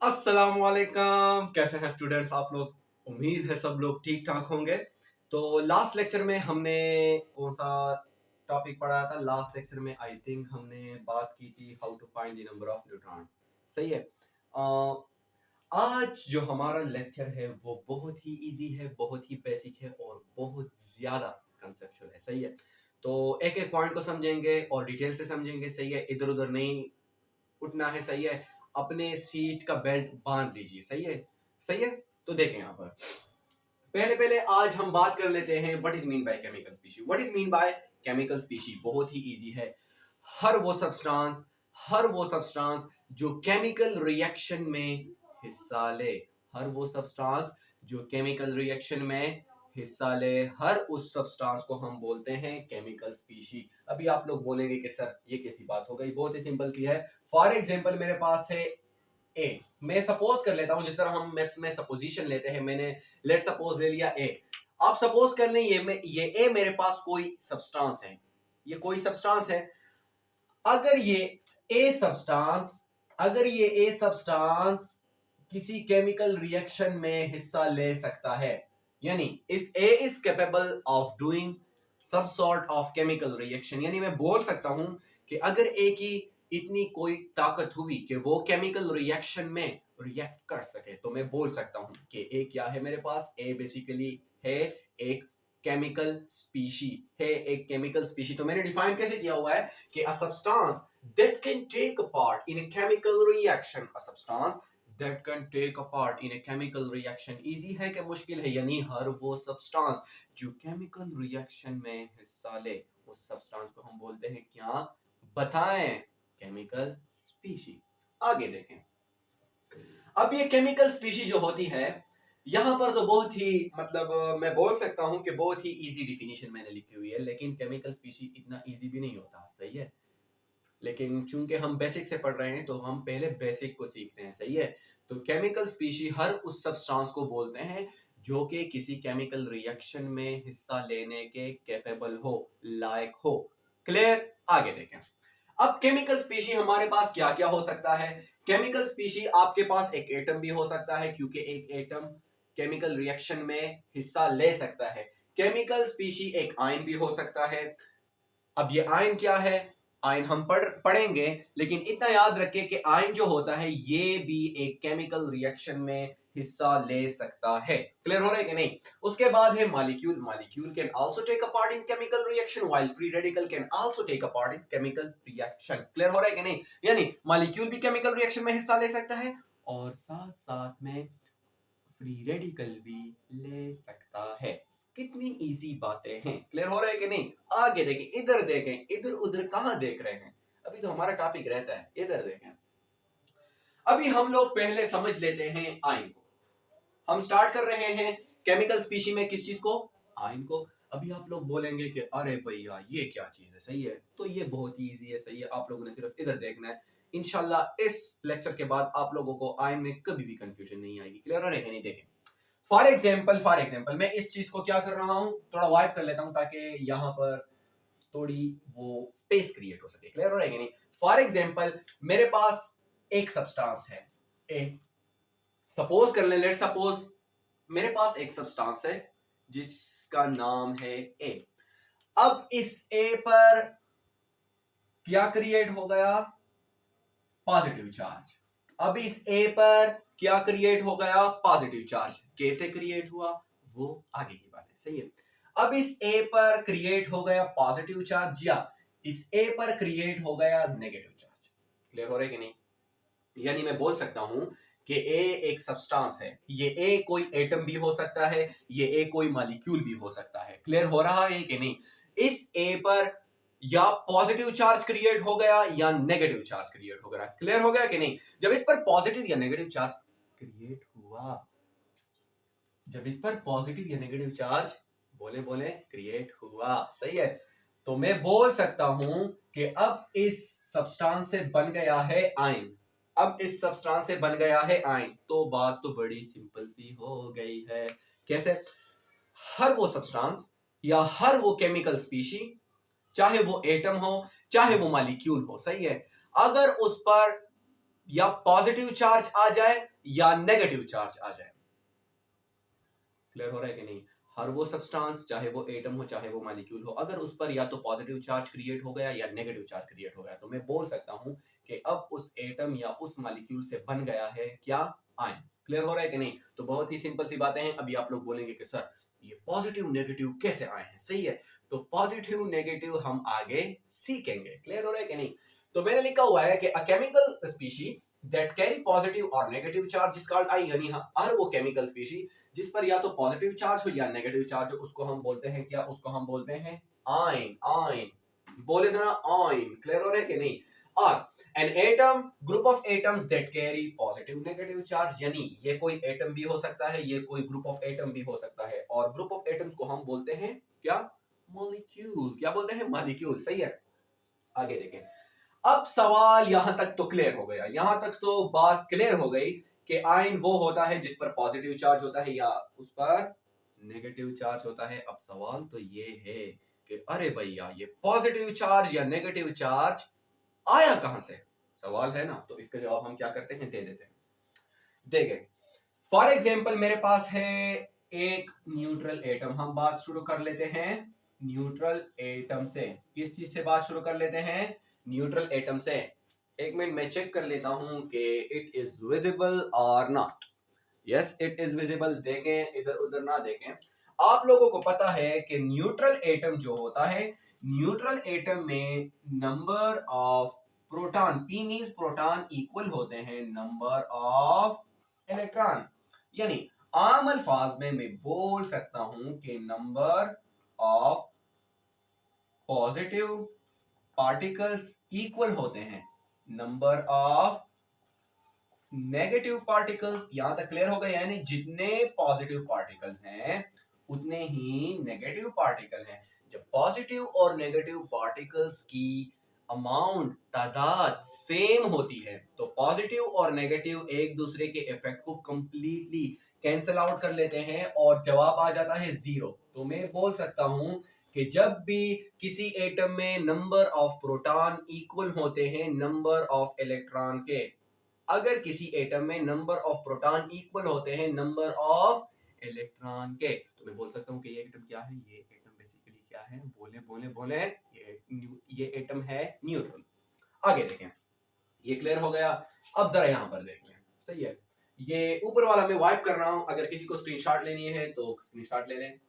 अस्सलाम वालेकुम। कैसे हैं स्टूडेंट्स आप लोग? उम्मीद है सब लोग ठीक ठाक होंगे। तो लास्ट लेक्चर में हमने कौन सा टॉपिक पढ़ा था? लास्ट लेक्चर में आई थिंक हमने बात की थी how to find the number of neutrons. सही है। आज जो हमारा लेक्चर है वो बहुत ही इजी है, बहुत ही बेसिक है और बहुत ज्यादा कंसेप्चुअल है। सही है। तो एक एक पॉइंट को समझेंगे और डिटेल से समझेंगे। सही है। इधर उधर नहीं उठना है। सही है। अपने सीट का बेल्ट बांध लीजिए। सही है। सही है। तो देखें यहां पर पहले पहले आज हम बात कर लेते हैं what is mean by chemical species. What is mean by chemical species बहुत ही इजी है। हर वो सब्सटेंस हर वो सब्सटेंस जो केमिकल रिएक्शन में हिस्सा ले। हर वो सब्सटेंस जो केमिकल रिएक्शन में हिस्सा ले, हर उस सब्सटेंस को हम बोलते हैं केमिकल स्पीशी। अभी आप लोग बोलेंगे कि सर ये कैसी बात हो गई? बहुत ही सिंपल सी है। फॉर एग्जांपल मेरे पास है ए। मैं सपोज कर लेता हूं, जिस तरह हम मैथ्स में सपोजिशन लेते हैं। मैंने लेट सपोज ले लिया ए। आप सपोज कर लें ये ए मेरे पास कोई सब्सटेंस है। ये कोई सब्सटेंस है। अगर ये ए सब्सटेंस अगर ये ए सब्सटेंस किसी केमिकल रिएक्शन में हिस्सा ले सकता है, यानी if A is capable of doing some sort of chemical reaction, यानी मैं बोल सकता हूं कि अगर ए की इतनी कोई ताकत हुई कि वो केमिकल रिएक्शन में रिएक्ट कर सके, तो मैं बोल सकता हूं कि ए क्या है मेरे पास? ए बेसिकली है एक केमिकल स्पीशी। है एक केमिकल स्पीशी। तो मैंने डिफाइन कैसे किया हुआ है कि a substance that can take a part in a chemical reaction, a substance that can take a part in a chemical reaction। Easy है कि मुश्किल है? यानी हर वो सब्सटेंस जो केमिकल रिएक्शन में हिस्सा ले, उस सब्सटेंस को हम बोलते हैं क्या? बताएं। Chemical species. आगे देखें। अब ये केमिकल स्पीशी जो होती है, यहां पर तो बहुत ही मैं बोल सकता हूं कि बहुत ही इजी डिफिनीशन मैंने लिखी हुई है, लेकिन केमिकल स्पीशी इतना इजी भी नहीं होता। सही है। लेकिन चूंकि हम बेसिक से पढ़ रहे हैं तो हम पहले बेसिक को सीखते हैं। सही है। तो केमिकल स्पीशी हर उस सब्सटेंस को बोलते हैं जो कि किसी केमिकल रिएक्शन में हिस्सा लेने के कैपेबल हो, लायक हो। क्लियर? आगे देखें। अब केमिकल स्पीशी हमारे पास क्या क्या हो सकता है? केमिकल स्पीशी आपके पास एक एटम भी हो सकता है, क्योंकि एक एटम केमिकल रिएक्शन में हिस्सा ले सकता है। केमिकल स्पीशी एक आयन भी हो सकता है। अब ये आयन क्या है? आयन हम पढ़ेंगे, लेकिन इतना याद रखें कि आयन जो होता है ये भी एक केमिकल रिएक्शन में हिस्सा ले सकता है। क्लियर हो रहा है कि नहीं? उसके बाद है molecule. Molecule can also take a part in chemical reaction, while free radical can also take a part in chemical reaction. Clear हो रहा है कि नहीं? यानी मॉलिक्यूल भी केमिकल रिएक्शन में हिस्सा ले सकता है और साथ साथ में फ्री रेडिकल भी ले सकता है। कितनी इजी बातें हैं। क्लियर हो रहा है कि नहीं? आगे देखें, इधर देखें, इधर उधर कहां देख रहे हैं? अभी तो हमारा टॉपिक रहता है, इधर देखें। अभी हम लोग पहले समझ लेते हैं आयन को। हम स्टार्ट कर रहे हैं केमिकल स्पीशी में किस चीज को? आयन को। अभी आप लोग बोलेंगे कि अरे भैया ये क्या चीज है? सही है। तो ये बहुत ही इजी है। सही है। आप लोगों ने सिर्फ इधर देखना है। इंशाल्लाह इस लेक्चर के बाद आप लोगों को आयन में कभी भी कंफ्यूजन नहीं आएगी। क्लियर हो रहा है कि नहीं? देखें। फॉर एग्जाम्पल मैं इस चीज को क्या कर रहा हूं, थोड़ा वाइड कर लेता हूं ताकि यहां पर थोड़ी वो स्पेस क्रिएट हो सके। क्लियर हो रहा है कि नहीं? फॉर एग्जाम्पल मेरे पास एक सब्सटेंस है ए। सपोज कर ले, लेट सपोज मेरे पास एक सब्सटेंस है जिसका नाम है ए। अब इस ए पर क्या क्रिएट हो गया? Positive charge. अब इस ए पर क्या क्रिएट हो गया? Positive charge. कैसे क्रिएट हुआ वो आगे की बात है। सही है। अब इस ए पर क्रिएट हो गया पॉजिटिव चार्ज या इस ए पर क्रिएट हो गया नेगेटिव चार्ज। क्लियर हो रहा है कि नहीं? यानी मैं बोल सकता हूं कि ए एक सब्सटेंस है। ये ए कोई एटम भी हो सकता है, ये ए कोई मॉलिक्यूल भी हो सकता है। क्लियर हो रहा है कि नहीं? इस ए पर या पॉजिटिव चार्ज क्रिएट हो गया या नेगेटिव चार्ज क्रिएट हो गया। क्लियर हो गया कि नहीं? जब इस पर पॉजिटिव या नेगेटिव चार्ज क्रिएट हुआ, जब इस पर पॉजिटिव या नेगेटिव चार्ज बोले बोले क्रिएट हुआ। सही है। तो मैं बोल सकता हूं कि अब इस सब्सटेंस से बन गया है आयन। अब इस सब्सटेंस से बन गया है आयन। तो बात तो बड़ी सिंपल सी हो गई है। कैसे? हर वो सब्सटेंस या हर वो केमिकल स्पीशी, चाहे वो एटम हो चाहे वो मॉलिक्यूल हो, सही है, अगर उस पर या पॉजिटिव चार्ज आ जाए या नेगेटिव चार्ज आ जाए। क्लियर हो रहा है कि नहीं? हर वो सब्सटेंस, चाहे वो एटम हो चाहे वो मॉलिक्यूल हो, अगर उस पर या तो पॉजिटिव चार्ज क्रिएट हो गया या नेगेटिव चार्ज क्रिएट हो गया, तो मैं बोल सकता हूं कि अब उस एटम या उस मॉलिक्यूल से बन गया है क्या? आयन। क्लियर हो रहा है कि नहीं? तो बहुत ही सिंपल सी बातें हैं। अभी आप लोग बोलेंगे कि सर ये पॉजिटिव नेगेटिव कैसे आए हैं? सही है, तो पॉजिटिव नेगेटिव हम आगे सीखेंगे। क्लियर हो रहा है कि नहीं? तो मैंने लिखा हुआ है कि a chemical species that carry positive और negative charge is called ion, यानी हर वो केमिकल स्पीशी जिस पर या तो पॉजिटिव चार्ज हो या नेगेटिव चार्ज हो, उसको हम बोलते हैं क्या? उसको हम बोलते हैं आयन। आयन बोले ना, आयन। क्लियर हो रहा है कि नहीं? और an atom, group of atoms that carry positive negative charge, यानी ये कोई एटम भी हो सकता है, ये कोई ग्रुप ऑफ एटम भी हो सकता है, और ग्रुप ऑफ एटम्स को हम बोलते हैं क्या? मॉलिक्यूल। क्या बोलते हैं? मॉलिक्यूल। सही है, आगे देखें। अब सवाल यहां तक तो क्लियर हो गया, यहां तक तो बात क्लियर हो गई कि आयन वो होता है जिस पर पॉजिटिव चार्ज होता है या उस पर नेगेटिव चार्ज होता है। अब सवाल तो ये है कि अरे भैया ये पॉजिटिव चार्ज या नेगेटिव चार्ज आया कहां से? सवाल है ना, तो इसका जवाब हम क्या करते हैं? दे देते हैं। देखें, फॉर एग्जाम्पल मेरे पास है एक न्यूट्रल एटम। हम बात शुरू कर लेते हैं न्यूट्रल एटम से। किस चीज से बात शुरू कर लेते हैं? न्यूट्रल एटम से। एक मिनट मैं चेक कर लेता हूं कि इट इज विजिबल और not. Yes, it is visible. देखें, इधर उधर ना देखें। आप लोगों को पता है कि न्यूट्रल एटम जो होता है, न्यूट्रल एटम में number of proton, P means proton, equal होते हैं नंबर ऑफ इलेक्ट्रॉन। यानी आम अल्फाज में मैं बोल सकता हूं कि number of positive particles equal होते हैं नंबर ऑफ नेगेटिव पार्टिकल्स। यहां तक क्लियर हो गया? यानी जितने पॉजिटिव पार्टिकल्स हैं उतने ही नेगेटिव पार्टिकल हैं। जब पॉजिटिव और नेगेटिव पार्टिकल्स की अमाउंट, तादाद सेम होती है, तो पॉजिटिव और नेगेटिव एक दूसरे के इफेक्ट को कंप्लीटली कैंसल आउट कर लेते हैं और जवाब आ जाता है जीरो। तो मैं बोल सकता हूं कि जब भी किसी एटम में नंबर ऑफ प्रोटॉन इक्वल होते हैं नंबर ऑफ इलेक्ट्रॉन के, अगर किसी एटम में नंबर ऑफ प्रोटॉन इक्वल होते हैं नंबर ऑफ इलेक्ट्रॉन के, तो मैं बोल सकता हूं कि ये एटम क्या है? ये एटम बेसिकली क्या है? बोले बोले बोले, ये एटम है न्यूट्रल। आगे देखें, ये क्लियर हो गया। अब जरा यहां पर देख लें। सही है, ये ऊपर वाला मैं वाइप कर रहा हूं। अगर किसी को स्क्रीनशॉट लेनी है तो स्क्रीनशॉट ले लें।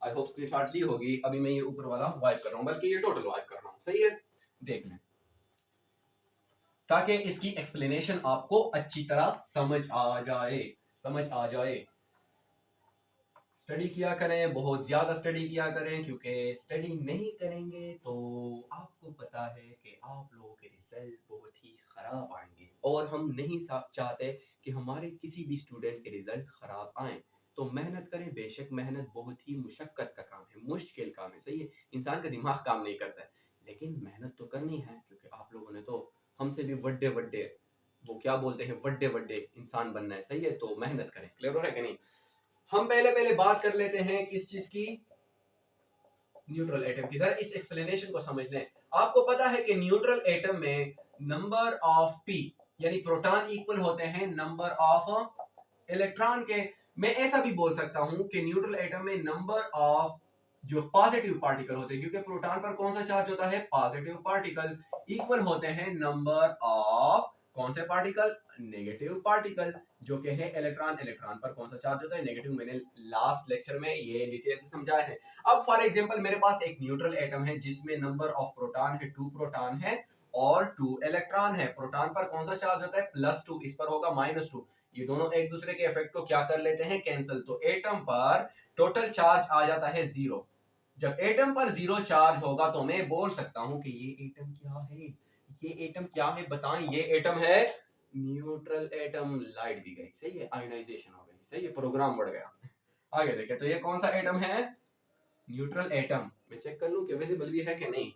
आई होप स्क्रीनशॉट ली होगी। अभी मैं ये ऊपर वाला वाइप कर रहा हूं, बल्कि ये टोटल वाइप कर रहा हूं। सही है, देख लें ताकि इसकी एक्सप्लेनेशन आपको अच्छी तरह समझ आ जाए। समझ आ जाए। स्टडी किया करें, बहुत ज्यादा स्टडी किया करें, क्योंकि स्टडी नहीं करेंगे तो आपको पता है कि आप लोगों के रिजल्ट बहुत ही खराब आएंगे, और हम नहीं चाहते कि हमारे किसी भी स्टूडेंट के रिजल्ट खराब आए। तो मेहनत करें। बेशक मेहनत बहुत ही मुशक्कत का काम है, मुश्किल काम है। सही है, इंसान का दिमाग काम नहीं करता है, लेकिन मेहनत तो करनी है, क्योंकि आप लोगों ने तो हमसे भी वड्डे वड्डे, वो क्या बोलते हैं, वड्डे वड्डे इंसान बनना है। सही है, तो मेहनत करें। क्लियर हो रहा है कि नहीं? हम पहले पहले बात कर लेते हैं किस चीज की? न्यूट्रल एटम की। जरा इस एक्सप्लेनेशन को समझ लें। आपको पता है कि न्यूट्रल एटम में नंबर ऑफ पी, यानी प्रोटॉन, इक्वल होते हैं नंबर ऑफ इलेक्ट्रॉन के। मैं ऐसा भी बोल सकता हूं कि न्यूट्रल एटम में नंबर ऑफ जो पॉजिटिव पार्टिकल होते हैं, क्योंकि प्रोटॉन पर कौन सा चार्ज होता है? पॉजिटिव पार्टिकल, इक्वल होते हैं नंबर ऑफ कौन से पार्टिकल? नेगेटिव पार्टिकल, जो कि है इलेक्ट्रॉन। इलेक्ट्रॉन पर कौन सा चार्ज होता है? नेगेटिव। मैंने लास्ट लेक्चर में ये डिटेल से समझाया है। अब फॉर एग्जांपल मेरे पास एक न्यूट्रल एटम है जिसमें नंबर ऑफ प्रोटॉन है 2 प्रोटॉन है और 2 इलेक्ट्रॉन है। प्रोटॉन पर कौन सा चार्ज होता है? +2, इस पर होगा -2। ये दोनों एक दूसरे के इफेक्ट को क्या कर लेते हैं? कैंसिल। तो एटम पर टोटल चार्ज आ जाता है 0। जब एटम पर 0 चार्ज होगा तो मैं बोल सकता हूं कि ये एटम क्या है? ये एटम क्या है? बताएं। ये एटम है न्यूट्रल एटम। लाइट भी गई। सही है, आयोनाइजेशन हो गई। सही है, प्रोग्राम बढ़ गया। आगे देखें, तो ये कौन सा एटम है? Neutral atom. मैं चेक कर लूं कि विजिबल भी है कि नहीं।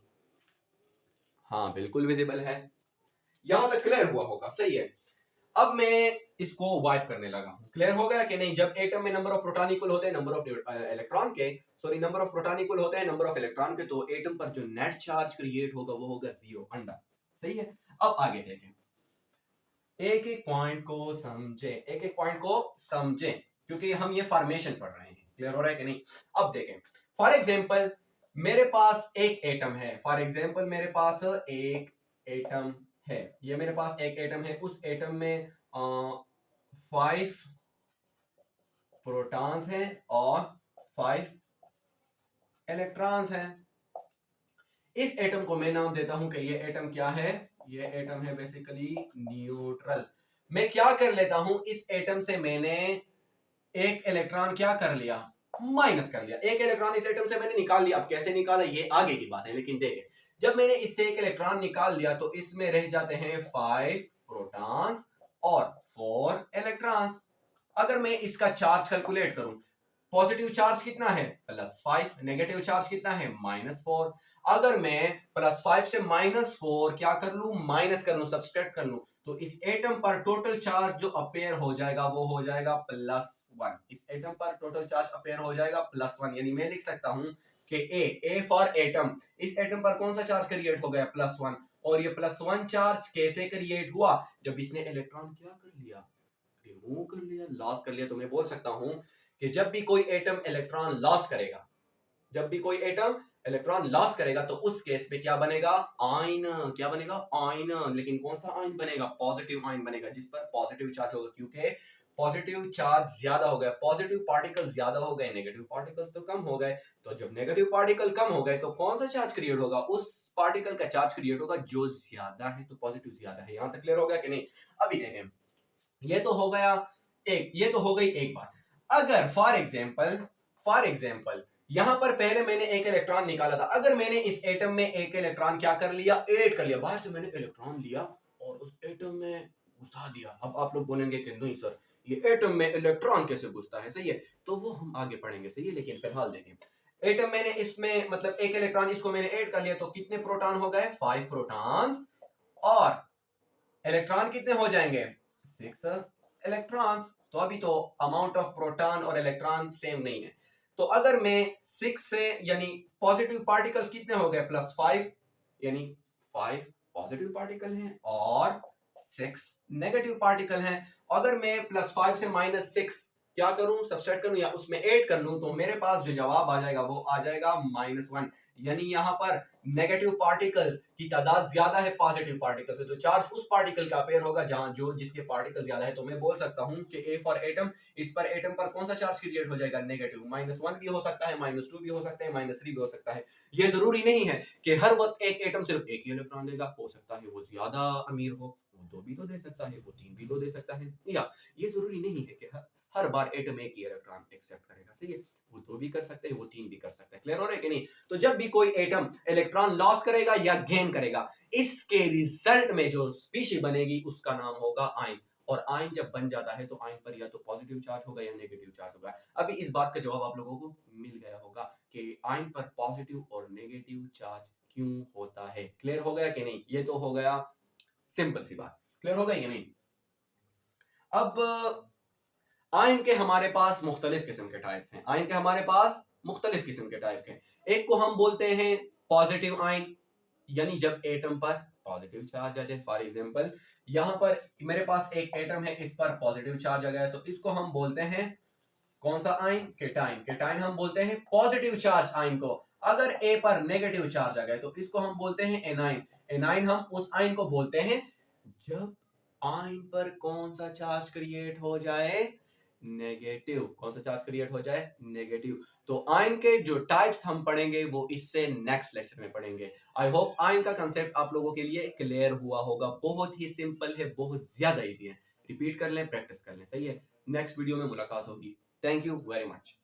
हाँ, बिल्कुल विजिबल है। यहां तक क्लियर हुआ होगा। सही है, अब मैं इसको वाइप करने लगा हूं। क्लियर हो गया कि नहीं? जब एटम में नंबर ऑफ प्रोटॉन इक्वल होते हैं नंबर ऑफ इलेक्ट्रॉन के, sorry, number of proton equal होते हैं नंबर ऑफ इलेक्ट्रॉन के, तो एटम पर जो नेट चार्ज क्रिएट होगा वो होगा 0, अंडा। सही है, अब आगे देखें। एक एक पॉइंट को समझें, एक एक पॉइंट को समझें, क्योंकि हम ये फॉर्मेशन पढ़ रहे हैं। क्लियर हो रहा है कि नहीं? अब देखें, फॉर एग्जाम्पल मेरे पास एक एटम है, फॉर एग्जाम्पल मेरे पास एक एटम है, ये मेरे पास एक एटम है, उस एटम में 5 प्रोटॉन्स हैं और 5 इलेक्ट्रॉन्स हैं। इस एटम को मैं नाम देता हूं कि ये एटम क्या है? ये एटम है बेसिकली न्यूट्रल। मैं क्या कर लेता हूं, इस एटम से मैंने एक इलेक्ट्रॉन क्या कर लिया? माइनस कर लिया। एक इलेक्ट्रॉन इस एटम से मैंने निकाल लिया। अब कैसे निकाला ये आगे की बात है, लेकिन देखें, जब मैंने इससे एक इलेक्ट्रॉन निकाल लिया तो इसमें रह जाते हैं 5 प्रोटॉन्स और 4 इलेक्ट्रॉन्स। अगर मैं इसका चार्ज कैलकुलेट करूं, पॉजिटिव चार्ज कितना है? +5, नेगेटिव चार्ज कितना है? -4। अगर मैं +5 से -4 क्या कर लूं? माइनस कर लूं, सब्सट्रैक्ट कर लूं, तो इस एटम पर टोटल चार्ज जो अपेयर हो जाएगा वो हो जाएगा +1। इस एटम पर टोटल चार्ज अपेयर हो जाएगा +1। यानी मैं लिख सकता हूं कि ए फॉर एटम, इस एटम पर कौन सा चार्ज क्रिएट हो गया? +1। और ये +1 चार्ज कैसे क्रिएट हुआ? जब इसने इलेक्ट्रॉन क्या कर लिया? रिमूव कर लिया, लॉस कर लिया। तो मैं बोल सकता हूं कि जब भी कोई एटम इलेक्ट्रॉन लॉस करेगा, जब भी कोई एटम इलेक्ट्रॉन लॉस करेगा तो उस केस में क्या बनेगा? आयन। क्या बनेगा? आयन। लेकिन कौन सा आयन बनेगा? पॉजिटिव आयन बनेगा, जिस पर पॉजिटिव चार्ज होगा, क्योंकि पॉजिटिव चार्ज ज्यादा हो गया, पॉजिटिव पार्टिकल ज्यादा हो गए, नेगेटिव पार्टिकल्स तो कम हो गए। तो जब नेगेटिव पार्टिकल कम हो गए तो कौन सा चार्ज क्रिएट होगा? उस पार्टिकल का चार्ज क्रिएट होगा जो ज्यादा है, तो पॉजिटिव ज्यादा है। यहां तक क्लियर हो गया कि नहीं? अभी देखें, ये तो हो गया एक, ये तो हो गई एक बात। अगर फॉर एग्जांपल यहां पर पहले मैंने एक इलेक्ट्रॉन निकाला था, अगर मैंने इस एटम में एक इलेक्ट्रॉन क्या कर लिया? ऐड कर लिया, बाहर से मैंने इलेक्ट्रॉन लिया और उस एटम में घुसा दिया। अब आप लोग बोलेंगे कि नहीं सर, ये एटम में इलेक्ट्रॉन कैसे घुसता है? सही है, तो वो हम आगे पढ़ेंगे। सही है, लेकिन फिलहाल देखें, एटम मैंने इसमें मतलब एक इलेक्ट्रॉन इसको मैंने ऐड कर लिया, तो कितने प्रोटॉन हो गए? 5 प्रोटॉन्स। और इलेक्ट्रॉन कितने हो जाएंगे? 6 इलेक्ट्रॉन्स। तो अभी तो अमाउंट ऑफ प्रोटॉन और इलेक्ट्रॉन सेम नहीं है। तो अगर मैं 6 से, यानी पॉजिटिव पार्टिकल्स कितने हो गए? +5, यानी 5 पॉजिटिव पार्टिकल हैं और 6 नेगेटिव पार्टिकल हैं। अगर मैं +5 से -6 क्या करूं? सब्सट्रैक्ट करूं या उसमें ऐड कर लूं, तो मेरे पास जो जवाब आ जाएगा वो आ जाएगा -1। यानी यहां पर नेगेटिव पार्टिकल्स की तादाद ज्यादा है पॉजिटिव पार्टिकल से, तो चार्ज उस पार्टिकल का अपेयर होगा जहां जो जिसके पार्टिकल ज्यादा है। तो मैं बोल सकता हूं कि ए फॉर एटम, इस पर एटम पर कौन सा चार्ज क्रिएट हो जाएगा? नेगेटिव। -1 भी हो सकता है, -2 भी हो सकता है, -3 भी हो सकता है। ये जरूरी नहीं है कि हर वक्त एक एटम सिर्फ एक ही इलेक्ट्रॉन देगा। हो सकता है वो ज्यादा अमीर हो, वो 2 भी तो दे सकता है, वो 3 भी तो दे सकता है। या ये जरूरी नहीं है कि हर बार एटम एक ही इलेक्ट्रॉन एक्सेप्ट करेगा। सही है, वो 2 भी कर सकते हैं, वो 3 भी कर सकते हैं। क्लियर हो रहा है कि नहीं? तो जब भी कोई एटम इलेक्ट्रॉन लॉस करेगा या गेन करेगा, इसके रिजल्ट में जो स्पीशी बनेगी उसका नाम होगा आयन। और आयन जब बन जाता है तो आयन पर या तो पॉजिटिव चार्ज होगा या नेगेटिव चार्ज होगा। अभी इस बात का जवाब आप लोगों को मिल गया होगा कि आयन पर पॉजिटिव और नेगेटिव चार्ज क्यों होता है। क्लियर हो गया कि नहीं? ये तो हो गया सिंपल सी बात। क्लियर हो गई कि नहीं? अब आयन के हमारे पास मुख्तलिफ किस्म के टाइप्स हैं। आयन के हमारे पास मुख्तलिफ किस्म के टाइप हैं। एक को हम बोलते हैं पॉजिटिव आयन, यानी जब एटम पर पॉजिटिव चार्ज आ जाए। फॉर एग्जांपल यहां पर मेरे पास एक एटम है, इस पर पॉजिटिव चार्ज आ गया, तो इसको हम बोलते हैं कौन सा आयन? केटाइन। केटाइन हम बोलते हैं पॉजिटिव चार्ज आयन को। अगर ए पर नेगेटिव चार्ज आ गया तो इसको हम बोलते हैं एनाइन। एनाइन हम उस आयन को बोलते हैं जब आयन पर कौन सा चार्ज क्रिएट हो जाए? नेगेटिव। कौन सा चार्ज क्रिएट हो जाए? नेगेटिव। तो आयन के जो टाइप्स हम पढ़ेंगे वो इससे नेक्स्ट लेक्चर में पढ़ेंगे। आई होप आयन का कंसेप्ट आप लोगों के लिए क्लियर हुआ होगा। बहुत ही सिंपल है, बहुत ज्यादा इजी है। रिपीट कर लें, प्रैक्टिस कर लें। सही है, नेक्स्ट वीडियो में मुलाकात होगी। Thank you very much.